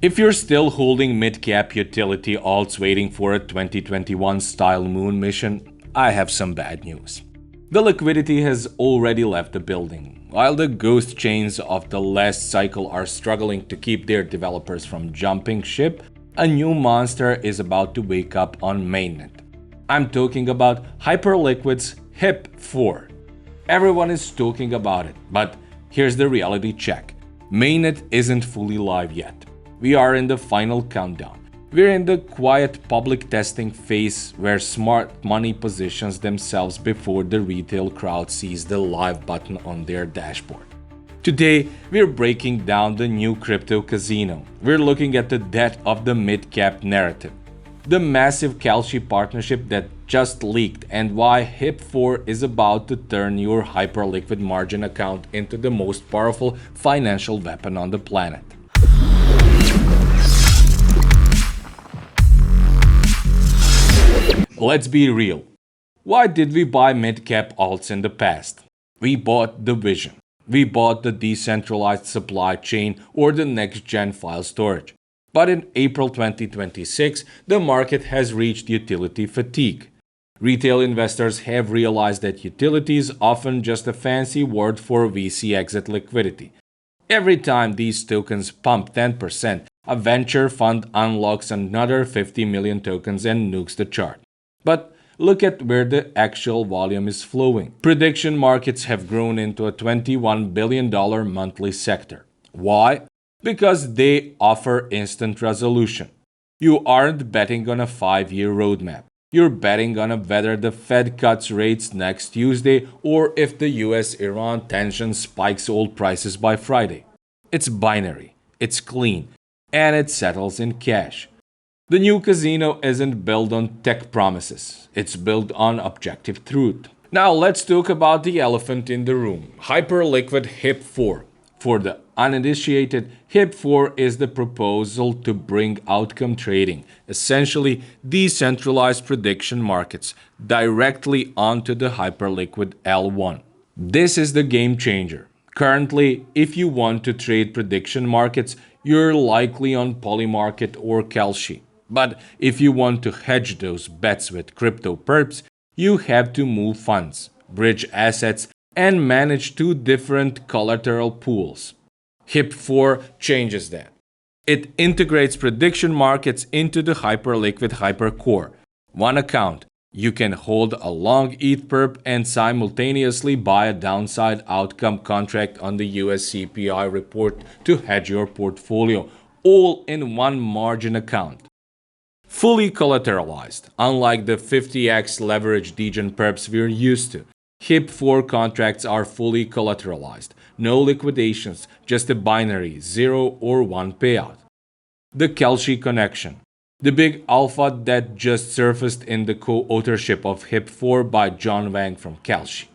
If you're still holding mid-cap utility alts waiting for a 2021 style moon mission, I have some bad news. The liquidity has already left the building. While the ghost chains of the last cycle are struggling to keep their developers from jumping ship, a new monster is about to wake up on mainnet. I'm talking about Hyperliquid's HIP-4. Everyone is talking about it, but here's the reality check. Mainnet isn't fully live yet. We are in the final countdown. We're in the quiet public testing phase where smart money positions themselves before the retail crowd sees the live button on their dashboard. Today, we're breaking down the new crypto casino. We're looking at the death of the mid-cap narrative, the massive Kalshi partnership that just leaked, and why HIP-4 is about to turn your hyperliquid margin account into the most powerful financial weapon on the planet. Let's be real. Why did we buy mid-cap alts in the past? We bought the vision. We bought the decentralized supply chain or the next-gen file storage. But in April 2026, the market has reached utility fatigue. Retail investors have realized that utility is often just a fancy word for VC exit liquidity. Every time these tokens pump 10%, a venture fund unlocks another 50 million tokens and nukes the chart. But look at where the actual volume is flowing. Prediction markets have grown into a $21 billion monthly sector. Why? Because they offer instant resolution. You aren't betting on a 5-year roadmap. You're betting on whether the Fed cuts rates next Tuesday or if the US-Iran tension spikes oil prices by Friday. It's binary, it's clean, and it settles in cash. The new casino isn't built on tech promises. It's built on objective truth. Now let's talk about the elephant in the room, Hyperliquid HIP-4. For the uninitiated, HIP-4 is the proposal to bring outcome trading, essentially decentralized prediction markets, directly onto the Hyperliquid L1. This is the game changer. Currently, if you want to trade prediction markets, you're likely on Polymarket or Kalshi. But if you want to hedge those bets with crypto perps, you have to move funds, bridge assets, and manage two different collateral pools. HIP-4 changes that. It integrates prediction markets into the Hyperliquid Hypercore. One account. You can hold a long ETH perp and simultaneously buy a downside outcome contract on the US CPI report to hedge your portfolio, all in one margin account. Fully collateralized, unlike the 50x leverage degen perps we're used to. HIP-4 contracts are fully collateralized, no liquidations, just a binary 0 or 1 payout. The Kalshi connection, the big alpha that just surfaced in the co-authorship of HIP-4 by John Wang from Kalshi.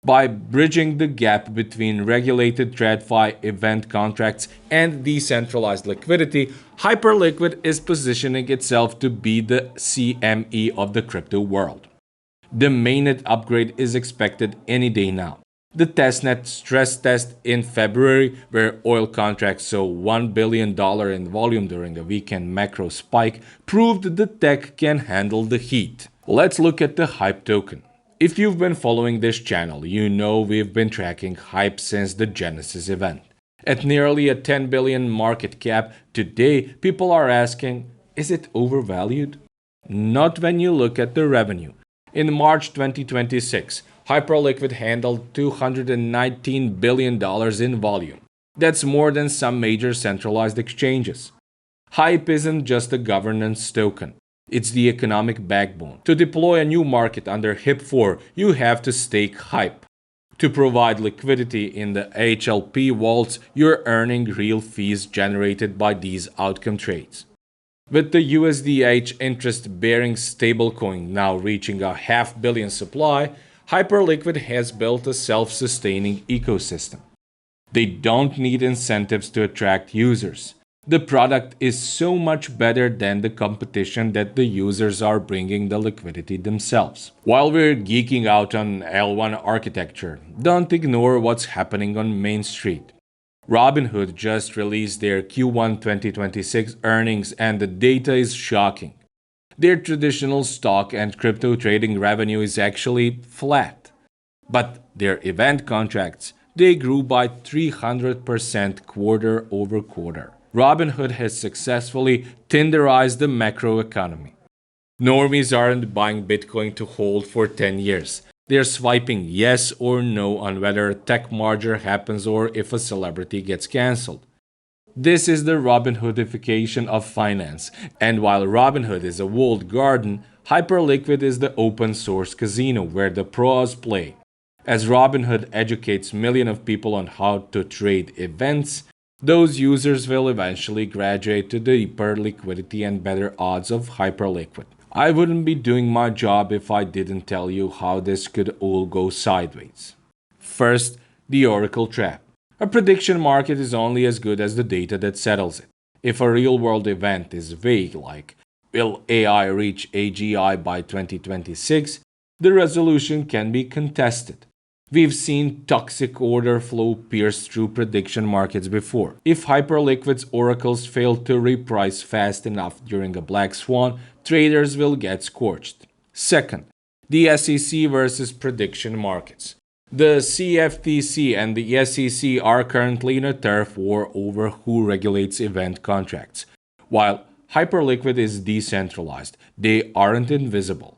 By bridging the gap between regulated TradFi event contracts and decentralized liquidity, Hyperliquid is positioning itself to be the CME of the crypto world. The mainnet upgrade is expected any day now. The testnet stress test in February, where oil contracts saw $1 billion in volume during a weekend macro spike, proved the tech can handle the heat. Let's look at the HYPE token. If you've been following this channel, you know we've been tracking HYPE since the Genesis event. At nearly a 10 billion market cap, today people are asking, is it overvalued? Not when you look at the revenue. In March 2026, Hyperliquid handled $219 billion in volume. That's more than some major centralized exchanges. HYPE isn't just a governance token. It's the economic backbone. To deploy a new market under HIP-4, you have to stake HYPE. To provide liquidity in the HLP vaults, you're earning real fees generated by these outcome trades. With the USDH interest-bearing stablecoin now reaching a $500 million supply, Hyperliquid has built a self-sustaining ecosystem. They don't need incentives to attract users. The product is so much better than the competition that the users are bringing the liquidity themselves. While we're geeking out on L1 architecture, don't ignore what's happening on Main Street. Robinhood just released their Q1 2026 earnings and the data is shocking. Their traditional stock and crypto trading revenue is actually flat. But their event contracts, they grew by 300% quarter over quarter. Robinhood has successfully Tinderized the macroeconomy. Normies aren't buying Bitcoin to hold for 10 years. They're swiping yes or no on whether a tech merger happens or if a celebrity gets cancelled. This is the Robinhoodification of finance, and while Robinhood is a walled garden, Hyperliquid is the open source casino where the pros play. As Robinhood educates millions of people on how to trade events, those users will eventually graduate to the deeper liquidity and better odds of Hyperliquid. I wouldn't be doing my job if I didn't tell you how this could all go sideways. First, the Oracle trap. A prediction market is only as good as the data that settles it. If a real-world event is vague like, will AI reach AGI by 2026, the resolution can be contested. We've seen toxic order flow pierce through prediction markets before. If Hyperliquid's oracles fail to reprice fast enough during a black swan, traders will get scorched. Second, the SEC versus prediction markets. The CFTC and the SEC are currently in a turf war over who regulates event contracts. While Hyperliquid is decentralized, they aren't invisible.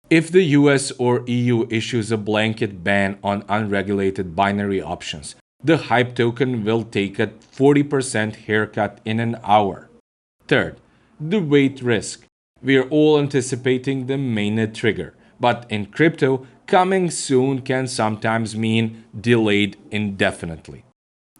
If the US or EU issues a blanket ban on unregulated binary options, the HYPE token will take a 40% haircut in an hour. Third, the weight risk. We're all anticipating the mainnet trigger, but in crypto, coming soon can sometimes mean delayed indefinitely.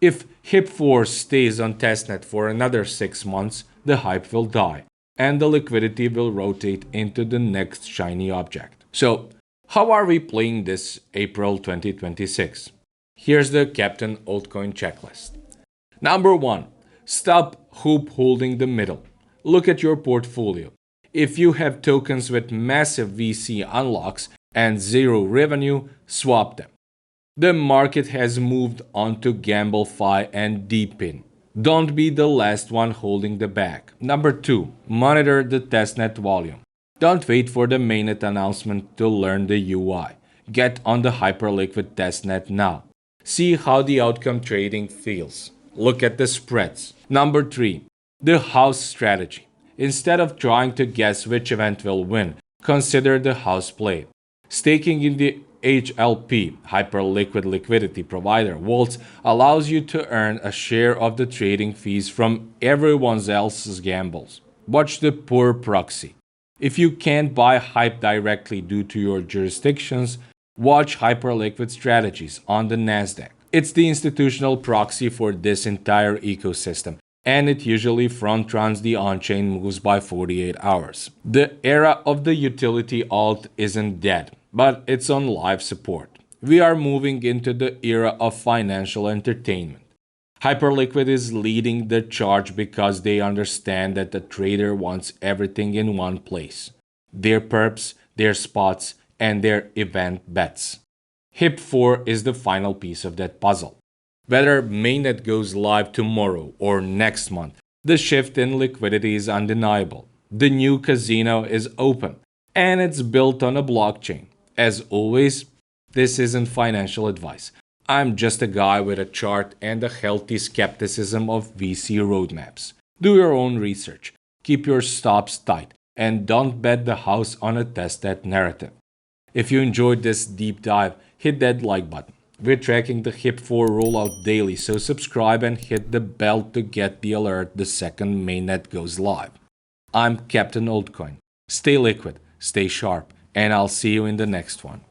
If HIP-4 stays on testnet for another 6 months, the hype will die, and the liquidity will rotate into the next shiny object. So, how are we playing this April 2026? Here's the Captain Altcoin checklist. Number 1. Stop hope holding the middle. Look at your portfolio. If you have tokens with massive VC unlocks and zero revenue, swap them. The market has moved on to GambleFi and Deepin. Don't be the last one holding the bag. Number 2. Monitor the testnet volume. Don't wait for the mainnet announcement to learn the UI. Get on the Hyperliquid testnet now. See how the outcome trading feels. Look at the spreads. Number 3. The house strategy. Instead of trying to guess which event will win, consider the house play. Staking in the HLP, Hyperliquid Liquidity Provider vaults, allows you to earn a share of the trading fees from everyone else's gambles. Watch the poor proxy. If you can't buy HYPE directly due to your jurisdictions, watch Hyperliquid Strategies on the Nasdaq. It's the institutional proxy for this entire ecosystem, and it usually front-runs the on-chain moves by 48 hours. The era of the utility alt isn't dead, but it's on life support. We are moving into the era of financial entertainment. Hyperliquid is leading the charge because they understand that the trader wants everything in one place. Their perps, their spots, and their event bets. HIP-4 is the final piece of that puzzle. Whether mainnet goes live tomorrow or next month, the shift in liquidity is undeniable. The new casino is open, and it's built on a blockchain. As always, this isn't financial advice. I'm just a guy with a chart and a healthy skepticism of VC roadmaps. Do your own research, keep your stops tight, and don't bet the house on a testnet narrative. If you enjoyed this deep dive, hit that like button. We're tracking the HIP-4 rollout daily, so subscribe and hit the bell to get the alert the second mainnet goes live. I'm Captain Altcoin. Stay liquid, stay sharp, and I'll see you in the next one.